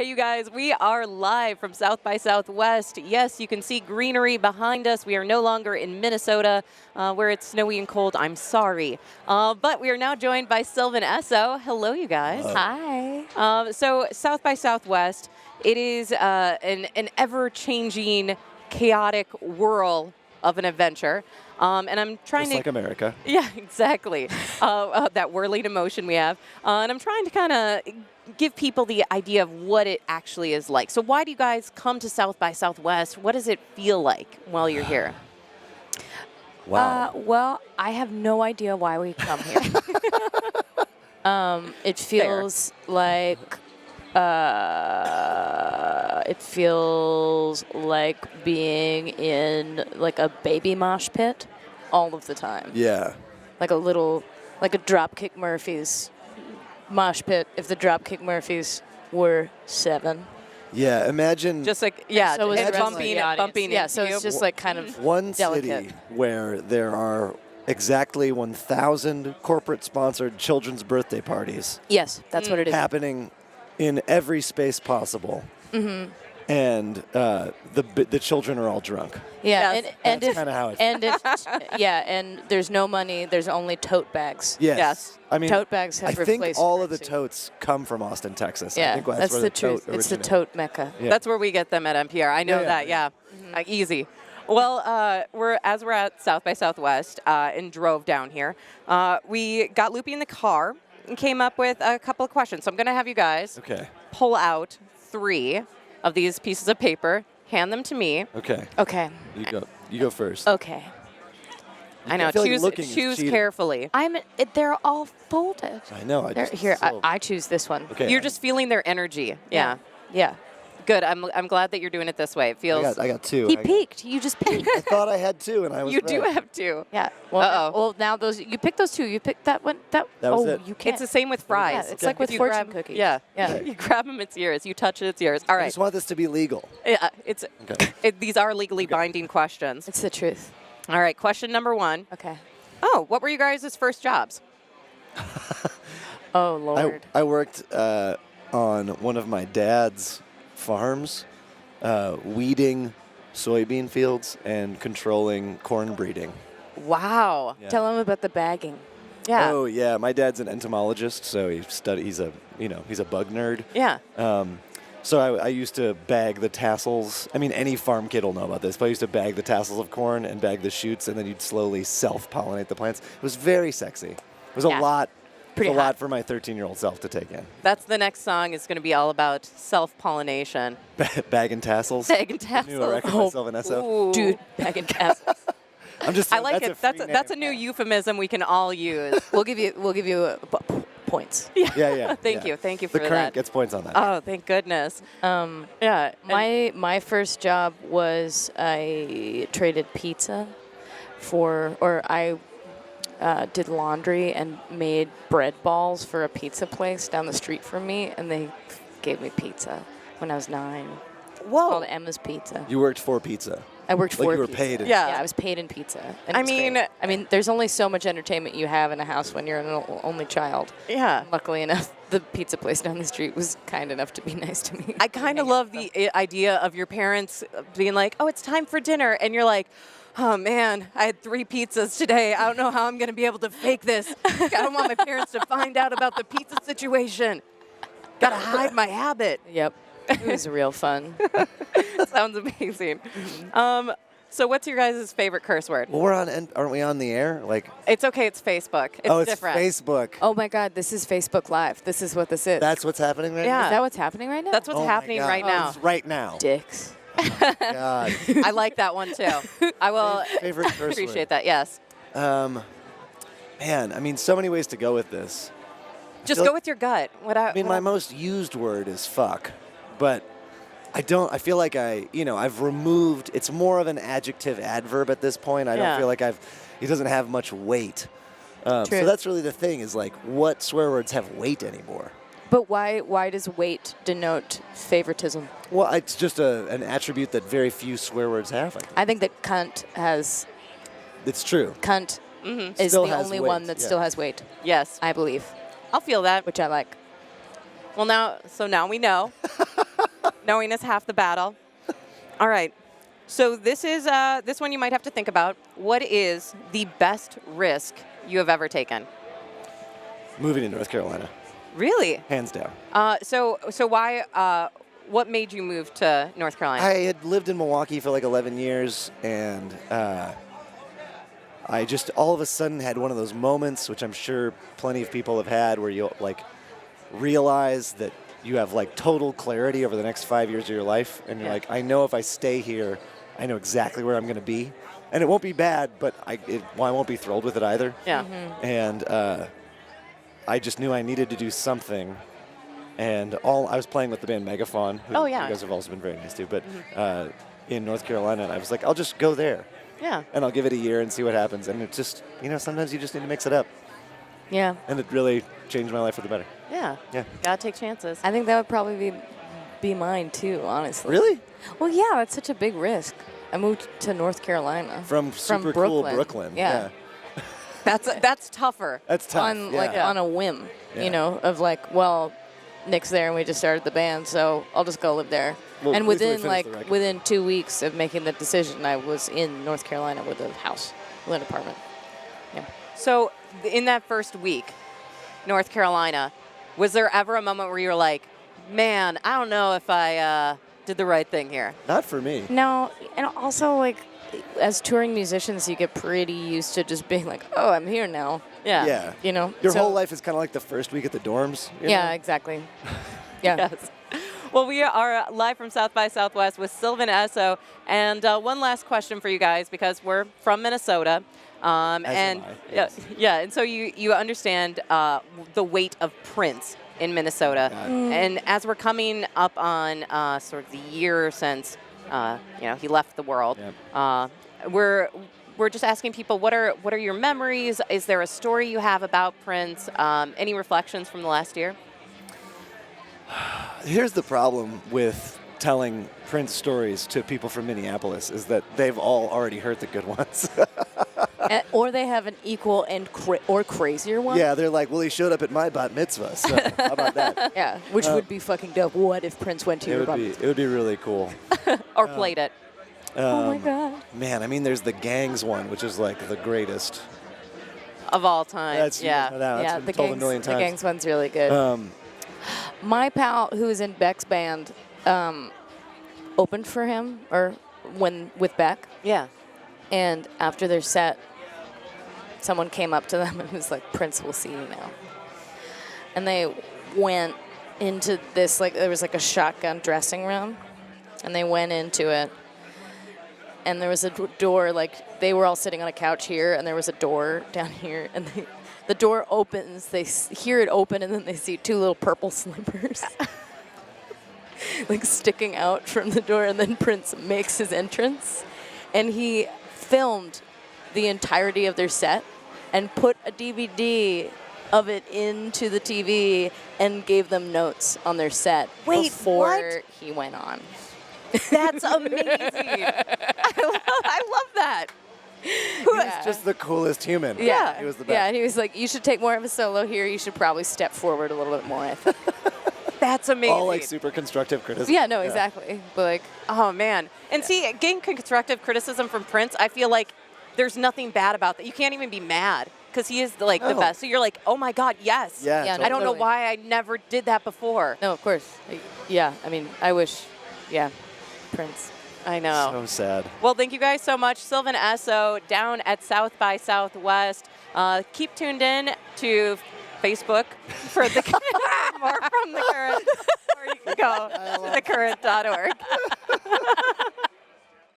Hey, you guys, we are live from South by Southwest. Yes, you can see greenery behind us. We are no longer in Minnesota, where it's snowy and cold. I'm sorry. But we are now joined by Sylvan Esso. Hello, you guys. Hi. So South by Southwest, it is an ever-changing, chaotic whirl of an adventure. And I'm trying Just like America. Yeah, exactly. That whirling emotion we have. And I'm trying to kind of give people the idea of what it actually is like. So why do you guys come to South by Southwest? What does it feel like while you're here? Wow. Well, I have no idea why we come here. It feels like being in like a baby mosh pit all of the time. Yeah. Like a Dropkick Murphys mosh pit if the Dropkick Murphys were 7. Yeah. Imagine Just like, yeah, So it's it's bumping Yeah, into so you. it's just like kind of one delicate. city where there are exactly 1,000 corporate-sponsored children's birthday parties Yes, that's what it is. happening in every space possible. Mm-hmm. And the children are all drunk. Yeah, Yes. and That's if kinda how it and if yeah, and there's no money, there's only tote bags. Yes. Yes. I mean, Tote bags have I think replaced all of the currency. totes come from Austin, Texas. I Yeah, think that's where the tote truth. It's the originated. tote mecca. Yeah. That's where we get them at NPR. I know Yeah, that, yeah. Easy. Well, we're at South by Southwest and drove down here. We got Loopy in the car and came up with a couple of questions. So I'm going to have you guys Okay. pull out 3 of these pieces of paper, hand them to me. Okay. Okay. You go first. Okay. I know. feel like looking is Choose cheating. carefully. They're all folded. I know. Here, I choose this one. Okay. You're just feeling their energy. Yeah. Yeah. Good. I'm glad that you're doing it this way. It feels. I got 2. He peeked. You just peeked. I thought I had 2, and I was You do right. have 2. Yeah. Well, now you picked those 2. You picked that one. That was it. You can't. It's the same with fries. Yeah, it's like with If you fortune grab- cookies. Yeah. Yeah. You grab them, it's yours. You touch it, it's yours. All I right. just want this to be legal. Yeah, Okay. these are legally binding questions. It's the truth. All right. Question number 1. Okay. Oh, what were you guys' first jobs? Oh Lord. I worked on one of my dad's farms, weeding soybean fields and controlling corn breeding. Wow. Yeah. Tell him about the bagging. Yeah. Oh yeah, my dad's an entomologist, so he's a bug nerd. Yeah. So I used to bag the tassels. I mean, any farm kid will know about this, but I used to bag the tassels of corn and bag the shoots, and then you'd slowly self-pollinate the plants. It was very sexy. It was Yeah. a lot. Pretty a lot hot. for my 13-year-old self to take in. That's the next song. Is going to be all about self-pollination. Bagging tassels. Bag and tassels. New record by Sylvan Esso. Ooh. Dude, bagging tassels. I'm just. I like that's it. A free That's a name. new euphemism we can all use. we'll give you points. Yeah, yeah. Thank yeah. you. Thank you The for current that. gets points on that. Oh, thank goodness. Yeah. and- My first job was I traded pizza I did laundry and made bread balls for a pizza place down the street from me, and they gave me pizza when I was 9. Whoa. Called Emma's Pizza. You worked for pizza. I worked Like for you were pizza. paid in- Yeah. Yeah, I was paid in pizza. And I it was mean- great. There's only so much entertainment you have in a house when you're an only child. Yeah. Luckily enough, the pizza place down the street was kind enough to be nice to me. I kind of love the idea of your parents being like, "Oh, it's time for dinner," and you're like, "Oh man, I had 3 pizzas today. I don't know how I'm going to be able to fake this. I don't want my parents to find out about the pizza situation. Got to hide my habit." Yep. It was real fun. Sounds amazing. So, what's your guys' favorite curse word? Well, aren't we on the air? Like, It's okay. It's Facebook. It's it's different. Facebook. Oh my God, this is Facebook Live. This is what this is. That's what's happening right Yeah. Is that what's happening right now? That's what's now? Oh my happening God. right now. It's right now. Dicks. God. I like that one too. I will Favorite curse appreciate word. that. Yes. Man, I mean, so many ways to go with this. Just feel go like- with your gut. I mean, my most used word is fuck, but I feel like I've removed, it's more of an adjective adverb at this point. I Yeah. don't feel like it doesn't have much weight. So True. that's really the thing is like, what swear words have weight anymore? But why does weight denote favoritism? Well, it's just an attribute that very few swear words have. I think. I think that cunt It's true. is Still the has only weight, one that yeah. still has weight, Yes. I believe, I'll feel that. which I like. Well, now we know. Knowing is half the battle. All right. So this is this one you might have to think about. What is the best risk you have ever taken? Moving to North Carolina, Really? hands down. So why? What made you move to North Carolina? I had lived in Milwaukee for like 11 years, and I just all of a sudden had one of those moments, which I'm sure plenty of people have had, where you like realize that you have like total clarity over the next 5 years of your life, and you're like, I know if I stay here, I know exactly where I'm going to be, and it won't be bad, but I won't be thrilled with it either. Yeah. And I just knew I needed to do something. And I was playing with the band Megafaun, who you guys have also been very nice to, but in North Carolina, and I was like, I'll just go there. Yeah. And I'll give it a year and see what happens. And it just, sometimes you just need to mix it up. Yeah. And it really changed my life for the better. Yeah. Yeah. Gotta take chances. I think that would probably be mine too, honestly. Really? Well, yeah, that's such a big risk. I moved to North Carolina. From super cool Brooklyn. Yeah. That's tougher. That's tough. On on a whim, of like, well, Nick's there and we just started the band, so I'll just go live there. Well, and at least we within finished the record. within 2 weeks of making the decision, I was in North Carolina with a house, with an apartment. Yeah. So in that first week, North Carolina, was there ever a moment where you were like, man, I don't know if I did the right thing here? Not for me. No, and also like, as touring musicians, you get pretty used to just being like, oh, I'm here now. Yeah. Yeah. Your so- whole life is kind of like the first week at the dorms. you Yeah, know? exactly. Yeah. Yes. Well, we are live from South by Southwest with Sylvan Esso. And one last question for you guys, because we're from Minnesota. As am I, yes. And so you understand the weight of Prince in Minnesota. And as we're coming up on sort of the year since he left the world, we're just asking people, what are your memories? Is there a story you have about Prince? Any reflections from the last year? Here's the problem with telling Prince stories to people from Minneapolis is that they've all already heard the good ones. Or they have an equal and or crazier one. Yeah, they're like, well, he showed up at my bat mitzvah, so how about that? Yeah, which would be fucking dope. What if Prince went to your bar mitzvah? It would be really cool. Or played it? Oh my God. Man, I mean, there's the Gangs one, which is like the greatest. Of all time. That's yeah. That's been told a million The times. Gangs one's really good. My pal, who was in Beck's band, opened for him with Beck. Yeah. And after their set, someone came up to them and was like, Prince will see you now. And they went into this, like, there was like a shotgun dressing room. And they went into it. And there was a door, like, they were all sitting on a couch here, and there was a door down here. And the door opens, they hear it open, and then they see two little purple slippers. Like, sticking out from the door, and then Prince makes his entrance. And he filmed the entirety of their set and put a DVD of it into the TV and gave them notes on their set before he went on. That's amazing. I love that. He's just the coolest human. Yeah. He was the best. Yeah, and he was like, you should take more of a solo here. You should probably step forward a little bit more, I think. That's amazing. All like super constructive criticism. Yeah, no, exactly. But like, Oh, man. And see, getting constructive criticism from Prince, I feel like there's nothing bad about that. You can't even be mad because he is like the best. So you're like, oh, my God, yes. Yeah, Yeah, totally. I don't know why I never did that before. no, of course. Yeah, I mean, I wish, Prince. I know. So sad. Well, thank you guys so much. Sylvan Esso down at South by Southwest. Keep tuned in to Facebook for the more from the current, or you can go to thecurrent.org.